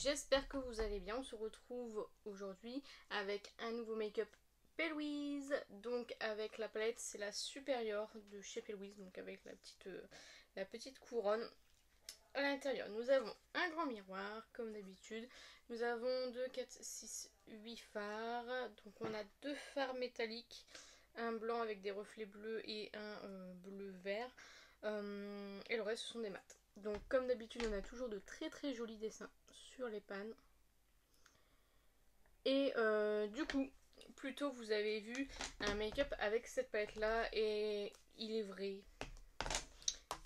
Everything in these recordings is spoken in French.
J'espère que vous allez bien. On se retrouve aujourd'hui avec un nouveau make-up P. Donc avec la palette, c'est la supérieure de chez P. Donc avec la petite couronne. À l'intérieur, nous avons un grand miroir, comme d'habitude. Nous avons 2, 4, 6, 8 fards. Donc on a deux fards métalliques. Un blanc avec des reflets bleus et un bleu vert. Et le reste, ce sont des mats. Donc comme d'habitude, on a toujours de très très jolis dessins sur les pannes. Et du coup, plus tôt vous avez vu un make-up avec cette palette là. Et il est vrai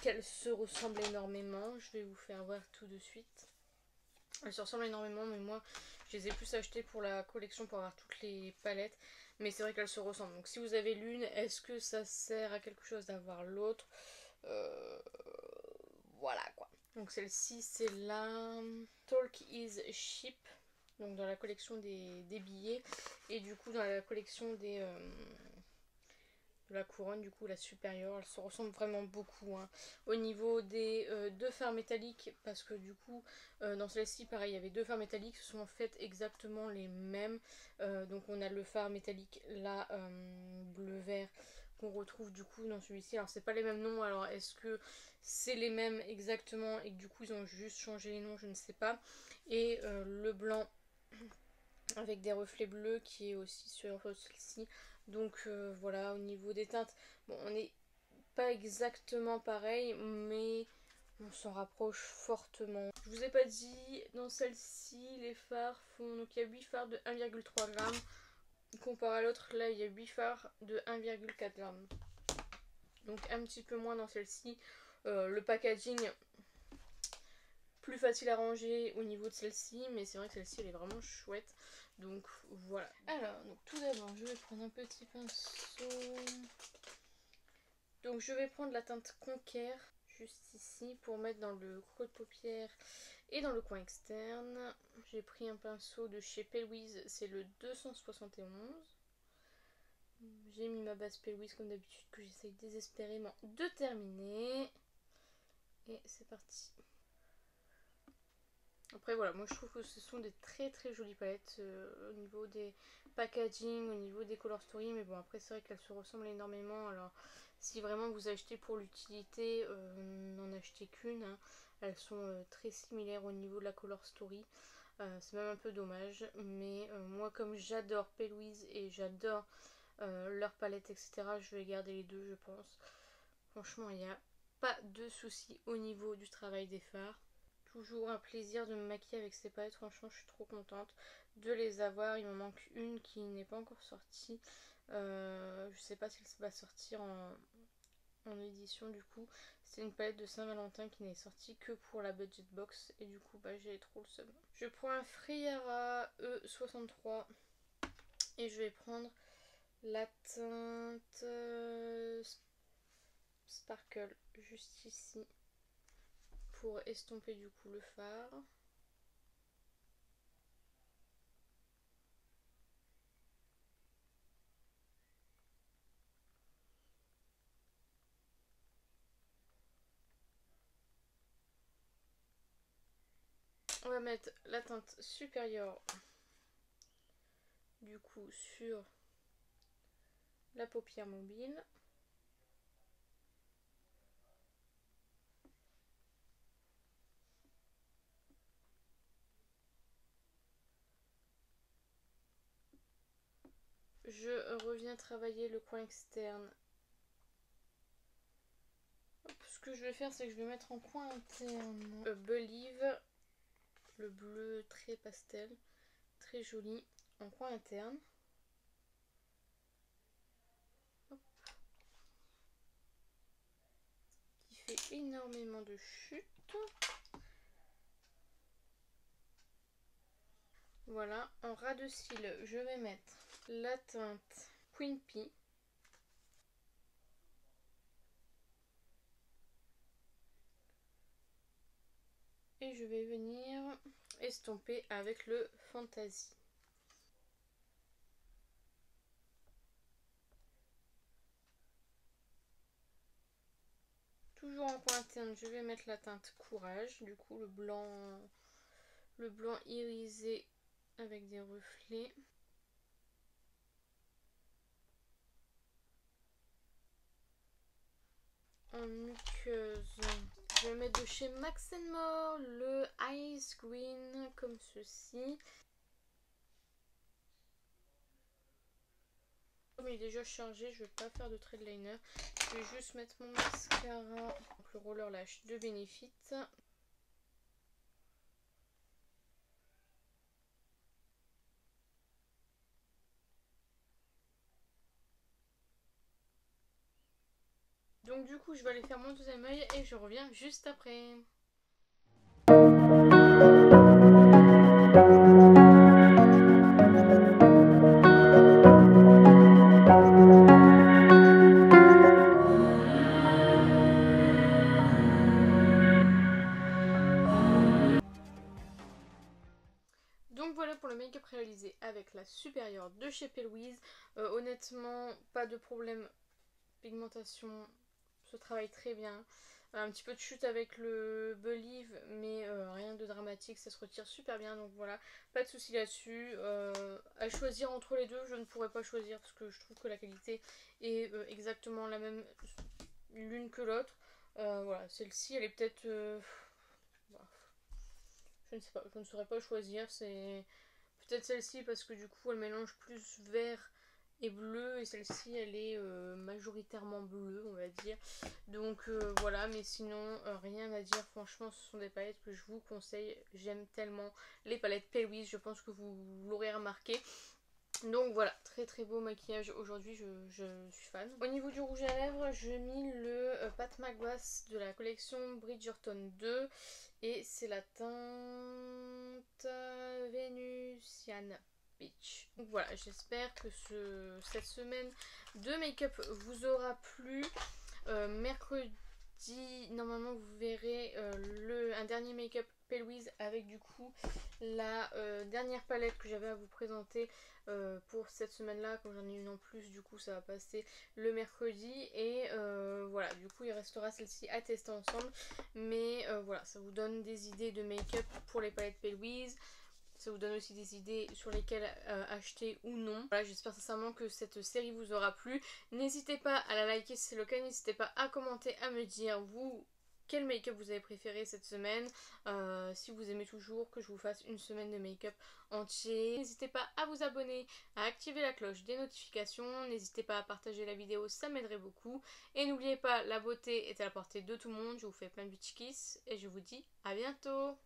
qu'elle se ressemble énormément. Je vais vous faire voir tout de suite. Elles se ressemblent énormément, mais moi je les ai plus achetées pour la collection pour avoir toutes les palettes. Mais c'est vrai qu'elles se ressemblent. Donc si vous avez l'une, est-ce que ça sert à quelque chose d'avoir l'autre? Voilà quoi. Donc celle-ci c'est la Talk is Cheap. Donc dans la collection des billets. Et du coup dans la collection de la couronne, du coup la supérieure, elle se ressemble vraiment beaucoup hein. Au niveau des deux fards métalliques, parce que du coup dans celle-ci pareil il y avait deux fards métalliques, ce sont en fait exactement les mêmes. Donc on a le phare métallique là bleu vert qu'on retrouve du coup dans celui-ci. Alors c'est pas les mêmes noms, alors est-ce que c'est les mêmes exactement et que du coup ils ont juste changé les noms, je ne sais pas. Et le blanc avec des reflets bleus qui est aussi sur celle-ci. Donc voilà, au niveau des teintes, bon on n'est pas exactement pareil, mais on s'en rapproche fortement. Je vous ai pas dit, dans celle-ci, les fards font, donc il y a 8 fards de 1,3 g. Comparé à l'autre, là il y a 8 fards de 1,4 g. Donc un petit peu moins dans celle-ci. Le packaging plus facile à ranger au niveau de celle-ci, mais c'est vrai que celle-ci elle est vraiment chouette. Donc voilà. Alors, donc tout d'abord, je vais prendre un petit pinceau. Donc je vais prendre la teinte Conquer juste ici pour mettre dans le creux de paupière et dans le coin externe. J'ai pris un pinceau de chez P. C'est le 271. J'ai mis ma base P. Comme d'habitude que j'essaye désespérément de terminer. Et c'est parti. Après voilà, moi je trouve que ce sont des très très jolies palettes au niveau des packaging, au niveau des color story, mais bon après c'est vrai qu'elles se ressemblent énormément. Alors si vraiment vous achetez pour l'utilité, n'en achetez qu'une hein. Elles sont très similaires au niveau de la color story. C'est même un peu dommage, mais moi comme j'adore P. et j'adore leur palette etc, je vais garder les deux je pense. Franchement il n'y a pas de souci au niveau du travail des fards. Toujours un plaisir de me maquiller avec ces palettes, franchement je suis trop contente de les avoir. Il me manque une qui n'est pas encore sortie. Je sais pas si elle va sortir en édition du coup. C'est une palette de Saint-Valentin qui n'est sortie que pour la budget box et du coup bah j'ai trop le seum. Je prends un Friera E63 et je vais prendre la teinte Sparkle juste ici pour estomper du coup le fard. On va mettre la teinte supérieure du coup sur la paupière mobile. Je reviens travailler le coin externe. Ce que je vais faire, c'est que je vais mettre en coin interne Believe, le bleu très pastel, très joli, en coin interne. Hop. Qui fait énormément de chutes. Voilà, en ras de cils, je vais mettre la teinte Queen Pea. Et je vais venir estomper avec le Fantasy. Toujours en coin interne, je vais mettre la teinte Courage, du coup le blanc le blanc irisé avec des reflets. En muqueuse, je vais mettre de chez Max More le Ice Green comme ceci. Comme il est déjà chargé, je vais pas faire de trait de liner. Je vais juste mettre mon mascara, donc le roller lash de Benefit. Donc du coup, je vais aller faire mon deuxième œil et je reviens juste après. Donc voilà pour le make-up réalisé avec la supérieure de chez P. Louise. Honnêtement, pas de problème. Pigmentation se travaille très bien. Un petit peu de chute avec le Believe, mais rien de dramatique, ça se retire super bien. Donc voilà, pas de souci là-dessus. À choisir entre les deux, je ne pourrais pas choisir parce que je trouve que la qualité est exactement la même l'une que l'autre. Voilà, celle-ci, elle est peut-être... je ne sais pas, je ne saurais pas choisir. C'est peut-être celle-ci parce que du coup, elle mélange plus vert et bleu, et celle-ci elle est majoritairement bleue, on va dire. Donc voilà, mais sinon rien à dire. Franchement, ce sont des palettes que je vous conseille. J'aime tellement les palettes P. Louise, je pense que vous l'aurez remarqué. Donc voilà, très très beau maquillage aujourd'hui, je suis fan. Au niveau du rouge à lèvres, je mis le Pat McGrath de la collection Bridgerton 2 et c'est la teinte Venusian Beach. Donc voilà, j'espère que cette semaine de make-up vous aura plu. Mercredi, normalement vous verrez un dernier make-up P. Louise avec du coup la dernière palette que j'avais à vous présenter pour cette semaine là. Quand j'en ai une en plus, du coup ça va passer le mercredi et voilà, du coup il restera celle-ci à tester ensemble, mais voilà, ça vous donne des idées de make-up pour les palettes P. Louise. Ça vous donne aussi des idées sur lesquelles acheter ou non. Voilà, j'espère sincèrement que cette série vous aura plu. N'hésitez pas à la liker si c'est le cas. N'hésitez pas à commenter, à me dire vous quel make-up vous avez préféré cette semaine. Si vous aimez toujours que je vous fasse une semaine de make-up entier. N'hésitez pas à vous abonner, à activer la cloche des notifications. N'hésitez pas à partager la vidéo, ça m'aiderait beaucoup. Et n'oubliez pas, la beauté est à la portée de tout le monde. Je vous fais plein de petits kiss et je vous dis à bientôt.